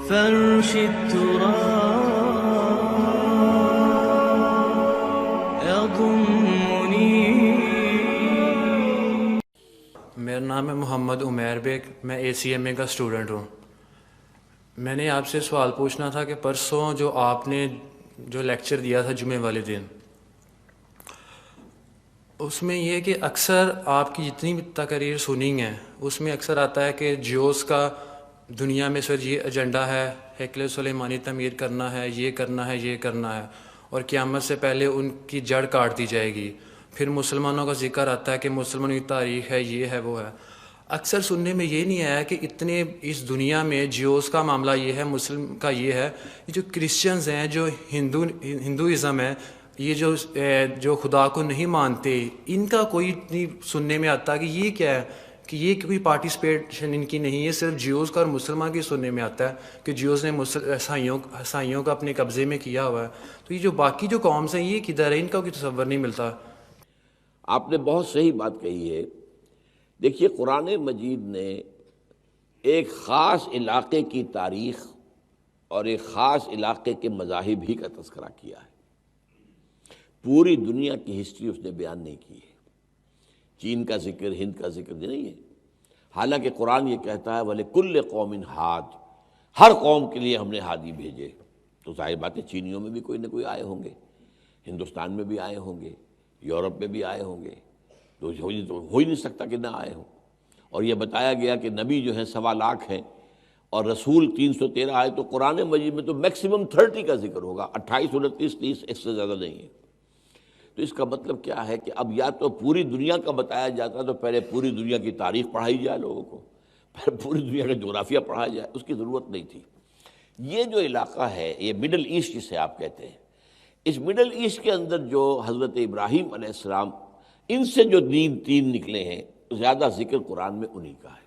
فرش التراب يضمني. میرا نام ہے محمد عمیر بیگ، میں ACMA کا اسٹوڈنٹ ہوں. میں نے آپ سے سوال پوچھنا تھا کہ پرسوں جو آپ نے جو لیکچر دیا تھا جمعے والے دن، اس میں یہ کہ اکثر آپ کی جتنی بھی تقاریر سنی ہیں اس میں اکثر آتا ہے کہ جیوز کا دنیا میں سر یہ ایجنڈا ہے، ہیکل سلیمانی تعمیر کرنا ہے، یہ کرنا ہے، یہ کرنا ہے، اور قیامت سے پہلے ان کی جڑ کاٹ دی جائے گی. پھر مسلمانوں کا ذکر آتا ہے کہ مسلمانوں کی تاریخ ہے، یہ ہے، وہ ہے. اکثر سننے میں یہ نہیں آیا کہ اتنے اس دنیا میں جیوز کا معاملہ یہ ہے، مسلم کا یہ ہے، یہ جو کرسچنز ہیں، جو ہندوازم ہے، یہ جو خدا کو نہیں مانتے، ان کا کوئی نہیں سننے میں آتا کہ یہ کیا ہے، کہ یہ کوئی پارٹیسپیشن ان کی نہیں ہے. صرف جیوز کا اور مسلمان کی سننے میں آتا ہے کہ جیوز نے عیسائیوں کا اپنے قبضے میں کیا ہوا ہے. تو یہ جو باقی جو قومز ہیں یہ کدھر ہے، ان کا کوئی تصور نہیں ملتا. آپ نے بہت صحیح بات کہی ہے. دیکھیے قرآن مجید نے ایک خاص علاقے کی تاریخ اور ایک خاص علاقے کے مذاہب ہی کا تذکرہ کیا ہے. پوری دنیا کی ہسٹری اس نے بیان نہیں کی ہے. چین کا ذکر، ہند کا ذکر نہیں ہے. حالانکہ قرآن یہ کہتا ہے وَلِكُلِّ قَوْمٍ ہاد، ہر قوم کے لیے ہم نے ہادی بھیجے. تو ظاہر بات ہے چینیوں میں بھی کوئی نہ کوئی آئے ہوں گے، ہندوستان میں بھی آئے ہوں گے، یورپ میں بھی آئے ہوں گے. تو ہو ہی نہیں سکتا کہ نہ آئے ہوں. اور یہ بتایا گیا کہ نبی جو ہیں 1.25 لاکھ ہیں اور رسول 313 آئے. تو قرآن مجید میں تو میکسیمم 30 کا ذکر ہوگا، 28 29 30 اس سے زیادہ نہیں ہے. تو اس کا مطلب کیا ہے کہ اب یا تو پوری دنیا کا بتایا جاتا تو پہلے پوری دنیا کی تاریخ پڑھائی جائے لوگوں کو، پھر پوری دنیا کا جغرافیہ پڑھایا جائے. اس کی ضرورت نہیں تھی. یہ جو علاقہ ہے یہ مڈل ایسٹ جسے آپ کہتے ہیں، اس مڈل ایسٹ کے اندر جو حضرت ابراہیم علیہ السلام ان سے جو تین نکلے ہیں، زیادہ ذکر قرآن میں انہی کا ہے.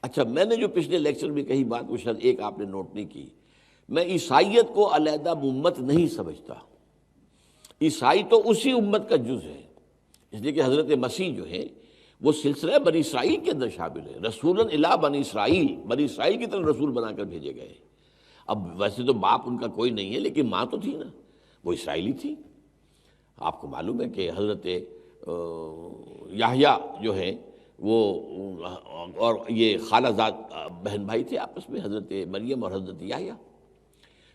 اچھا، میں نے جو پچھلے لیکچر میں کہی بات وہ شاید ایک آپ نے نوٹ نہیں کی. میں عیسائیت کو علیحدہ امت نہیں سمجھتا. عیسائی تو اسی امت کا جز ہے، اس لیے کہ حضرت مسیح جو ہے وہ سلسلہ بنی اسرائیل کے اندر شامل ہے. رسولاً الی بنی اسرائیل، بنی اسرائیل کی طرف رسول بنا کر بھیجے گئے. اب ویسے تو باپ ان کا کوئی نہیں ہے لیکن ماں تو تھی نا، وہ اسرائیلی تھی. آپ کو معلوم ہے کہ حضرت یحییٰ جو ہیں وہ اور یہ خالہ زاد بہن بھائی تھے آپس میں، حضرت مریم اور حضرت یحییٰ.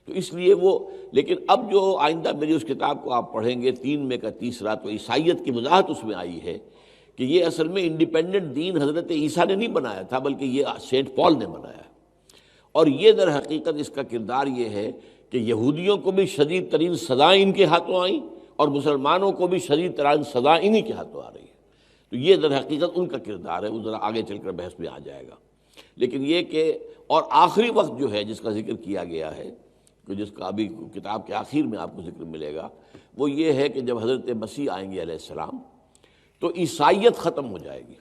تو اس لیے وہ، لیکن اب جو آئندہ میری اس کتاب کو آپ پڑھیں گے 3 میں کا تیسرا، تو عیسائیت کی وضاحت اس میں آئی ہے کہ یہ اصل میں انڈیپینڈنٹ دین حضرت عیسیٰ نے نہیں بنایا تھا بلکہ یہ سینٹ پال نے بنایا. اور یہ در حقیقت اس کا کردار یہ ہے کہ یہودیوں کو بھی شدید ترین سزائیں ان کے ہاتھوں آئیں اور مسلمانوں کو بھی شدید ترین سزائیں انہی کے ہاتھوں آ رہی ہے. تو یہ در حقیقت ان کا کردار ہے. وہ ذرا آگے چل کر بحث میں آ جائے گا. لیکن یہ کہ اور آخری وقت جو ہے جس کا ذکر کیا گیا ہے، جس کا ابھی کتاب کے آخر میں آپ کو ذکر ملے گا، وہ یہ ہے کہ جب حضرت مسیح آئیں گے علیہ السلام تو عیسائیت ختم ہو جائے گی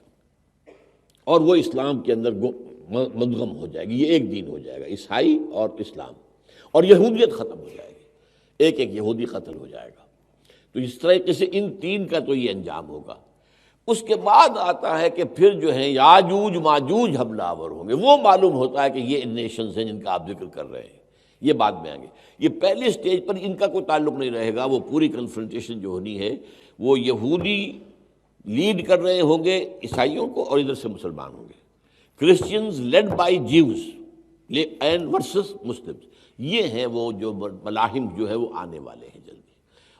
اور وہ اسلام کے اندر مدغم ہو جائے گی. یہ ایک دین ہو جائے گا، عیسائی اور اسلام. اور یہودیت ختم ہو جائے گی، ایک یہودی قتل ہو جائے گا. تو اس طریقے سے ان 3 کا تو یہ انجام ہوگا. اس کے بعد آتا ہے کہ پھر جو ہے یاجوج ماجوج حملہ آور ہوں گے. وہ معلوم ہوتا ہے کہ یہ نیشنز ہیں جن کا آپ ذکر کر رہے ہیں، یہ بعد میں آئیں گے. یہ پہلے سٹیج پر ان کا کوئی تعلق نہیں رہے گا. وہ پوری کنفرنٹیشن جو ہونی ہے وہ یہودی لیڈ کر رہے ہوں گے عیسائیوں کو اور ادھر سے مسلمان ہوں گے. Christians led by Jews and versus Muslims. یہ ہیں وہ جو ملاحم جو ہے وہ آنے والے ہیں جلدی.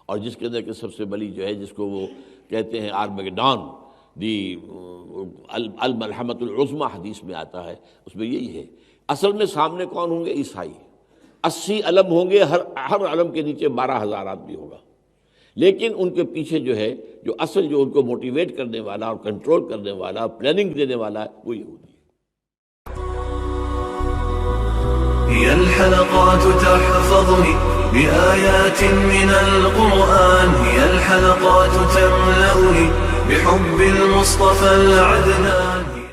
اور جس کے اندر کہ سب سے بڑی جو ہے جس کو وہ کہتے ہیں آرمیگڈون، دی الملحمۃ العظمیٰ حدیث میں آتا ہے، اس میں یہی ہے. اصل میں سامنے کون ہوں گے؟ عیسائی. 80 علم ہوں گے، ہر علم کے نیچے 12,000 آدمی ہوگا. لیکن ان کے پیچھے جو ہے جو اصل جو ان کو موٹیویٹ کرنے والا اور کنٹرول کرنے والا اور پلاننگ دینے والا ہے وہ یہودی ہے. هي الحلقات تحفظني بآيات من القرآن، هي الحلقات تملأني بحب المصطفى العدنان.